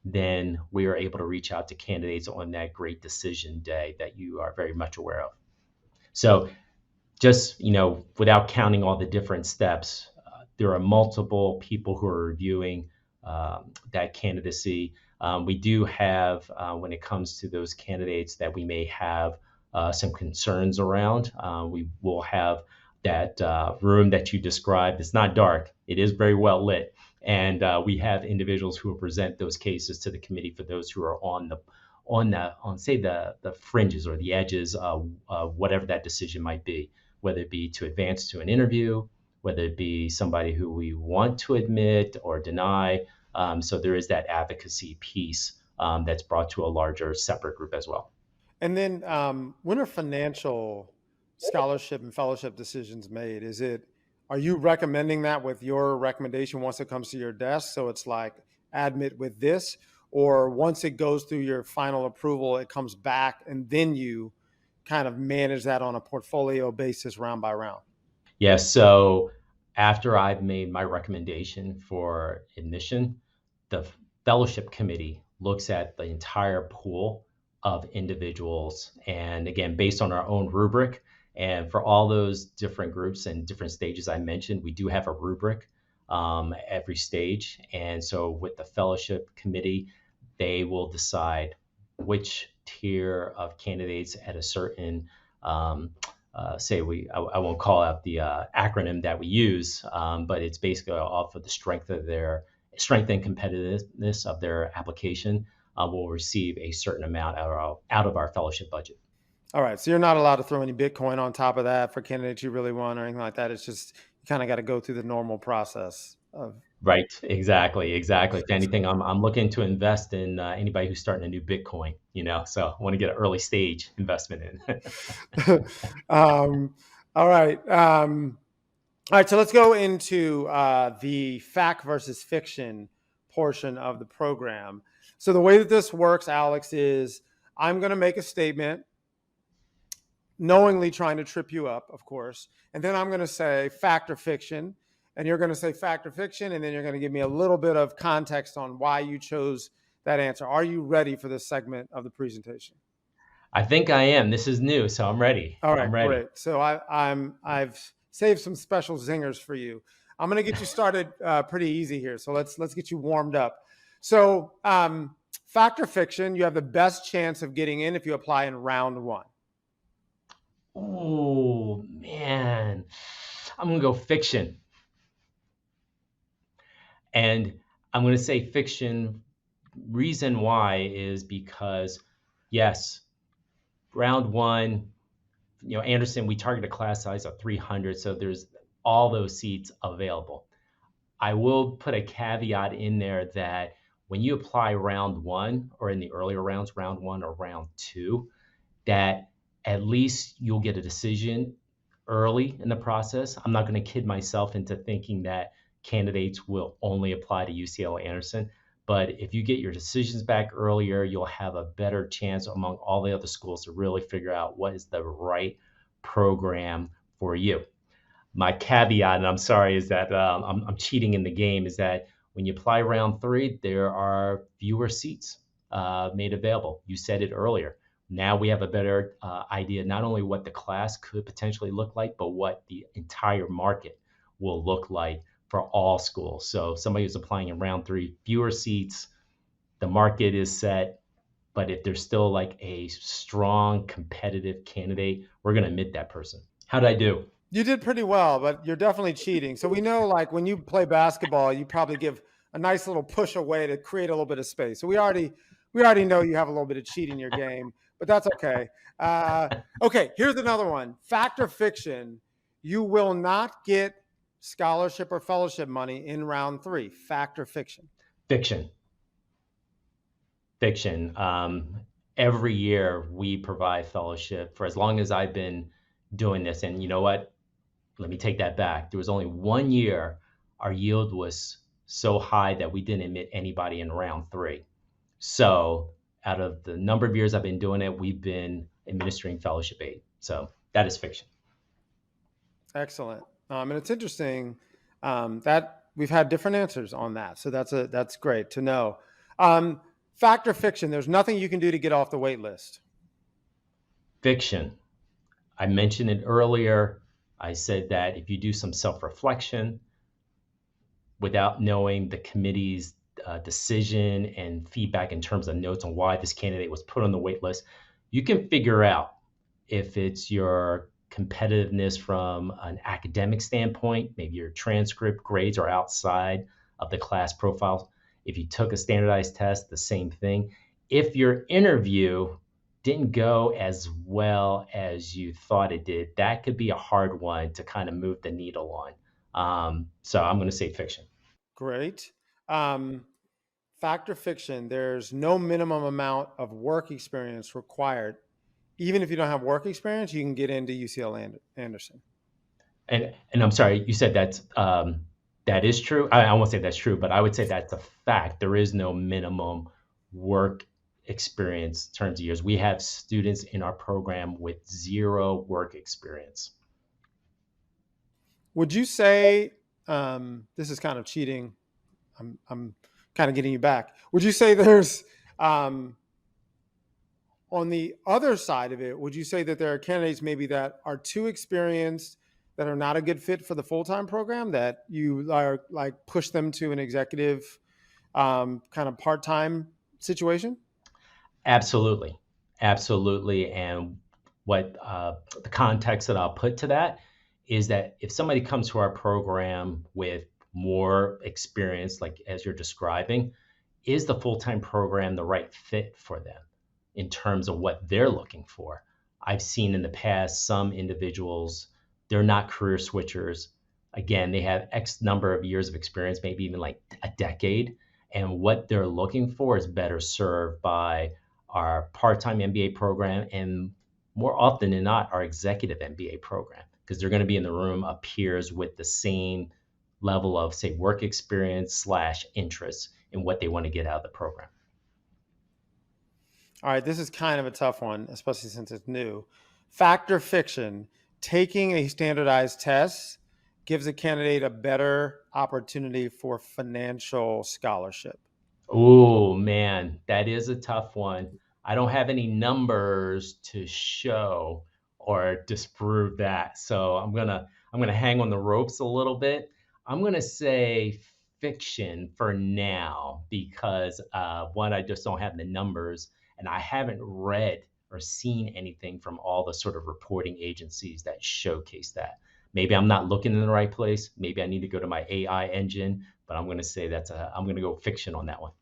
then we are able to reach out to candidates on that great decision day that you are very much aware of. So just, without counting all the different steps, there are multiple people who are reviewing that candidacy. We do have, when it comes to those candidates that we may have some concerns around, we will have that room that you described is not dark. It is very well lit. And we have individuals who will present those cases to the committee for those who are on say the fringes or the edges of whatever that decision might be, whether it be to advance to an interview, whether it be somebody who we want to admit or deny. So there is that advocacy piece that's brought to a larger separate group as well. And then when are financial scholarship and fellowship decisions made? Are you recommending that with your recommendation once it comes to your desk? So it's like admit with this, or once it goes through your final approval, it comes back and then you kind of manage that on a portfolio basis round by round? Yeah, so after I've made my recommendation for admission, the fellowship committee looks at the entire pool of individuals. And again, based on our own rubric, and for all those different groups and different stages I mentioned, we do have a rubric every stage. And so with the fellowship committee, they will decide which tier of candidates at a certain I won't call out the acronym that we use, but it's basically off of the strength and competitiveness of their application will receive a certain amount out of our fellowship budget. All right. So you're not allowed to throw any Bitcoin on top of that for candidates you really want or anything like that. It's just you kind of got to go through the normal process of. Right. Exactly. Exactly. If anything, I'm looking to invest in anybody who's starting a new Bitcoin, so I want to get an early stage investment in. All right. All right. So let's go into the fact versus fiction portion of the program. So the way that this works, Alex, is I'm going to make a statement, knowingly trying to trip you up, of course. And then I'm going to say fact or fiction. And you're going to say fact or fiction. And then you're going to give me a little bit of context on why you chose that answer. Are you ready for this segment of the presentation? I think I am. This is new, so I'm ready. All right, I'm ready. great. So I've saved some special zingers for you. I'm going to get you started pretty easy here. So let's get you warmed up. So fact or fiction, you have the best chance of getting in if you apply in round one. Oh man, I'm gonna go fiction. And I'm going to say fiction. Reason why is because, yes, round one, Anderson, we target a class size of 300, so there's all those seats available. I will put a caveat in there that when you apply round one or in the earlier rounds, round one or round two, that at least you'll get a decision early in the process. I'm not going to kid myself into thinking that candidates will only apply to UCLA Anderson. But if you get your decisions back earlier, you'll have a better chance among all the other schools to really figure out what is the right program for you. My caveat, and I'm sorry, is that I'm cheating in the game, is that when you apply round three, there are fewer seats made available. You said it earlier. Now we have a better idea, not only what the class could potentially look like, but what the entire market will look like for all schools. So somebody who's applying in round three, fewer seats, the market is set. But if there's still like a strong competitive candidate, we're going to admit that person. How did I do? You did pretty well, but you're definitely cheating. So we know, like when you play basketball, you probably give a nice little push away to create a little bit of space. So we already know you have a little bit of cheat in your game, but that's okay. Okay, here's another one. Fact or fiction? You will not get scholarship or fellowship money in round three. Fact or fiction? Fiction. Fiction. Every year we provide fellowship for as long as I've been doing this. And you know what? Let me take that back. There was only 1 year our yield was so high that we didn't admit anybody in round three. So out of the number of years I've been doing it, we've been administering fellowship aid. So that is fiction. Excellent. And it's interesting that we've had different answers on that. So that's great to know. Fact or fiction? There's nothing you can do to get off the wait list. Fiction. I mentioned it earlier. I said that if you do some self-reflection without knowing the committee's decision and feedback in terms of notes on why this candidate was put on the wait list, you can figure out if it's your competitiveness from an academic standpoint. Maybe your transcript grades are outside of the class profile. If you took a standardized test, the same thing. If your interview didn't go as well as you thought it did, that could be a hard one to kind of move the needle on. So I'm going to say fiction. Great. Um, Fact or fiction, there's no minimum amount of work experience required. Even if you don't have work experience, you can get into UCLA Anderson. And I'm sorry, you said that is true. I won't say that's true, but I would say that's a fact. There is no minimum work experience in terms of years. We have students in our program with zero work experience. Would you say this is kind of cheating? I'm kind of getting you back. Would you say there's um, on the other side of it, would you say that there are candidates maybe that are too experienced that are not a good fit for the full-time program that you are like push them to an executive kind of part-time situation? Absolutely, absolutely. And what the context that I'll put to that is that if somebody comes to our program with more experience, like as you're describing, is the full time program the right fit for them in terms of what they're looking for? I've seen in the past some individuals, they're not career switchers. Again, they have X number of years of experience, maybe even like a decade. And what they're looking for is better served by our part time MBA program and more often than not, our executive MBA program, because they're going to be in the room of peers with the same level of, say, work experience slash interest in what they want to get out of the program. All right, this is kind of a tough one, especially since it's new. Fact or fiction, taking a standardized test gives a candidate a better opportunity for financial scholarship. Oh man, that is a tough one. I don't have any numbers to show or disprove that. So I'm gonna hang on the ropes a little bit. I'm gonna say fiction for now because one, I just don't have the numbers, and I haven't read or seen anything from all the sort of reporting agencies that showcase that. Maybe I'm not looking in the right place. Maybe I need to go to my AI engine, but I'm gonna say I'm gonna go fiction on that one.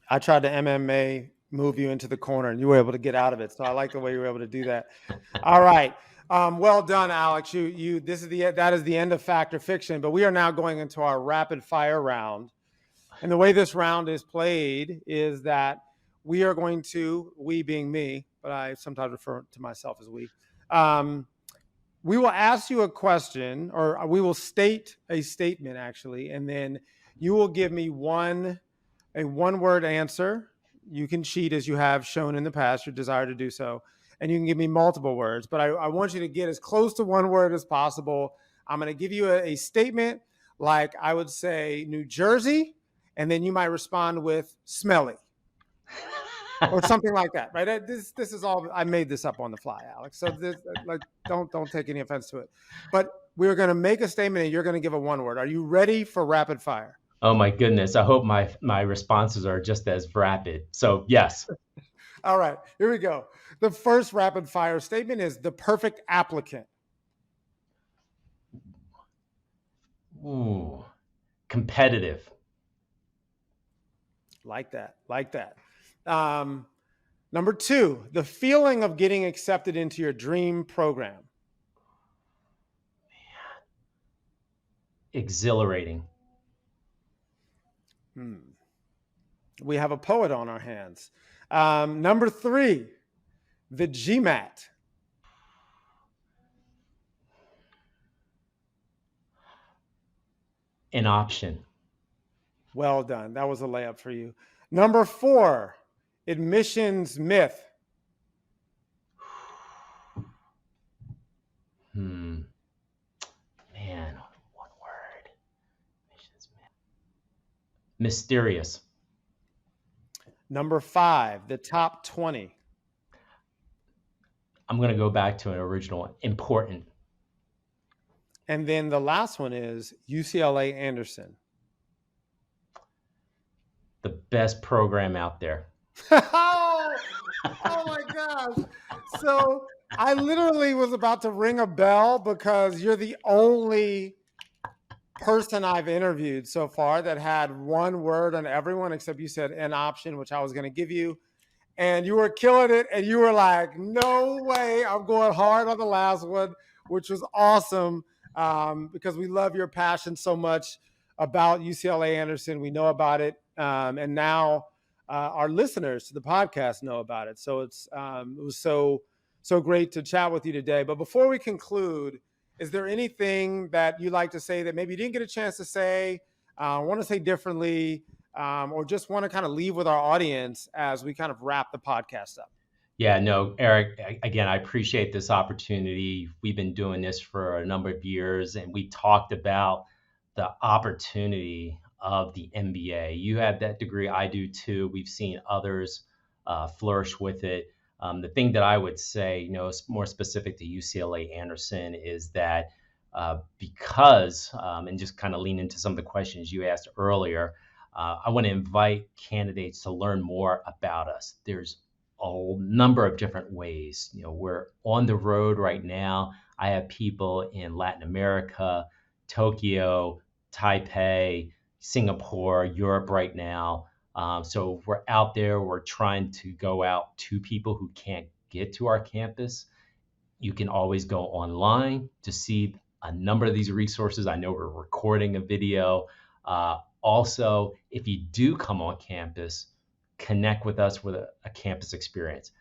I tried to MMA move you into the corner and you were able to get out of it. So I like the way you were able to do that. All right. Well done, Alex. That is the end of fact or fiction, but we are now going into our rapid fire round. And the way this round is played is that we are going to, we being me, but I sometimes refer to myself as we will ask you a question, or we will state a statement actually, and then you will give me a one word answer. You can cheat as you have shown in the past, your desire to do so. And you can give me multiple words, but I want you to get as close to one word as possible. I'm going to give you a statement like I would say New Jersey, and then you might respond with smelly or something like that, right? This is all I made this up on the fly, Alex. So this, like, don't take any offense to it. But we're going to make a statement, and you're going to give a one word. Are you ready for rapid fire? Oh my goodness. I hope my responses are just as rapid. So, yes. All right, here we go. The first rapid fire statement is the perfect applicant. Ooh, competitive. Like that, like that. Number two, the feeling of getting accepted into your dream program. Exhilarating. We have a poet on our hands. Number three, the GMAT. An option. Well done. That was a layup for you. Number four, admissions myth. Man, one word. Mysterious. Number five, the top 20. I'm going to go back to an original one. Important. And then the last one is UCLA Anderson. The best program out there. Oh my gosh. So I literally was about to ring a bell because you're the only person I've interviewed so far that had one word on everyone, except you said an option, which I was going to give you. And you were killing it. And you were like, no way, I'm going hard on the last one, which was awesome, because we love your passion so much about UCLA Anderson. We know about it. And now our listeners to the podcast know about it. So it was so great to chat with you today. But before we conclude, is there anything that you'd like to say that maybe you didn't get a chance to say, want to say differently, or just want to kind of leave with our audience as we kind of wrap the podcast up? Yeah, no, Eric, again, I appreciate this opportunity. We've been doing this for a number of years, and we talked about the opportunity of the MBA. You have that degree, I do too. We've seen others flourish with it. The thing that I would say, more specific to UCLA Anderson is that because, and just kind of lean into some of the questions you asked earlier, I want to invite candidates to learn more about us. There's a number of different ways. We're on the road right now. I have people in Latin America, Tokyo, Taipei, Singapore, Europe right now. So we're out there. We're trying to go out to people who can't get to our campus. You can always go online to see a number of these resources. I know we're recording a video. Also, if you do come on campus, connect with us with a campus experience.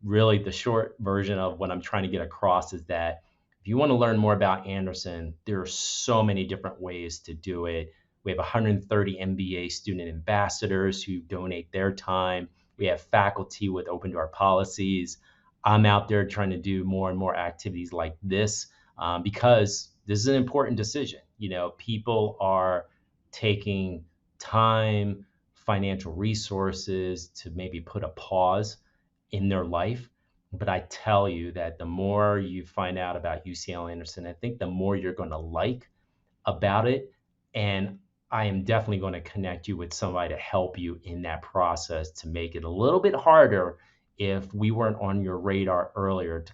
Really, the short version of what I'm trying to get across is that if you want to learn more about Anderson, there are so many different ways to do it. We have 130 MBA student ambassadors who donate their time. We have faculty with open door policies. I'm out there trying to do more and more activities like this because this is an important decision. People are taking time, financial resources to maybe put a pause in their life. But I tell you that the more you find out about UCLA Anderson, I think the more you're going to like about it. And I am definitely going to connect you with somebody to help you in that process to make it a little bit harder if we weren't on your radar earlier to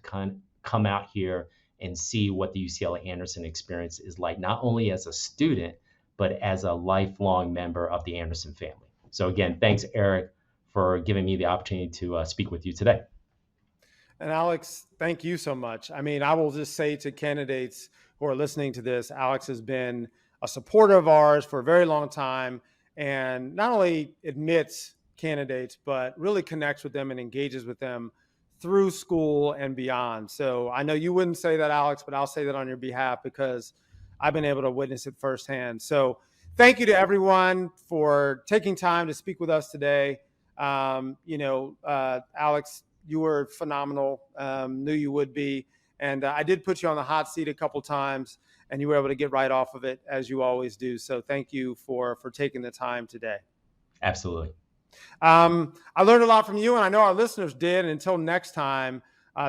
come out here and see what the UCLA Anderson experience is like, not only as a student, but as a lifelong member of the Anderson family. So again, thanks, Eric, for giving me the opportunity to speak with you today. And Alex, thank you so much. I mean, I will just say to candidates who are listening to this, Alex has been a supporter of ours for a very long time, and not only admits candidates, but really connects with them and engages with them through school and beyond. So I know you wouldn't say that, Alex, but I'll say that on your behalf because I've been able to witness it firsthand. So thank you to everyone for taking time to speak with us today. Alex, you were phenomenal. Knew you would be. And I did put you on the hot seat a couple times, and you were able to get right off of it, as you always do. So thank you for taking the time today. Absolutely. I learned a lot from you, and I know our listeners did. And until next time,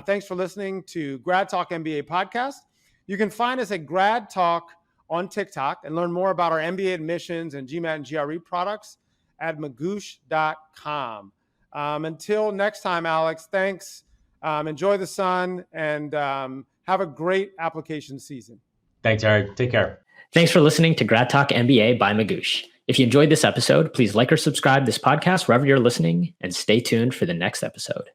thanks for listening to GradTalk MBA podcast. You can find us at GradTalk on TikTok and learn more about our MBA admissions and GMAT and GRE products at Magoosh.com. Until next time, Alex, thanks. Enjoy the sun and have a great application season. Thanks, Eric. Take care. Thanks for listening to GradTalk MBA by Magoosh. If you enjoyed this episode, please like or subscribe this podcast wherever you're listening and stay tuned for the next episode.